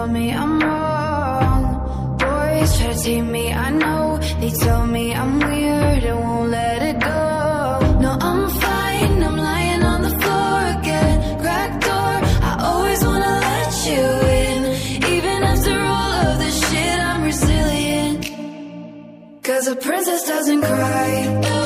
tell me I'm wrong. Boys try to take me, I know. They tell me I'm weird and won't let it go. No, I'm fine, I'm lying on the floor again. Cracked door, I always wanna let you in. Even after all of this shit, I'm resilient. 'Cause a princess doesn't cry.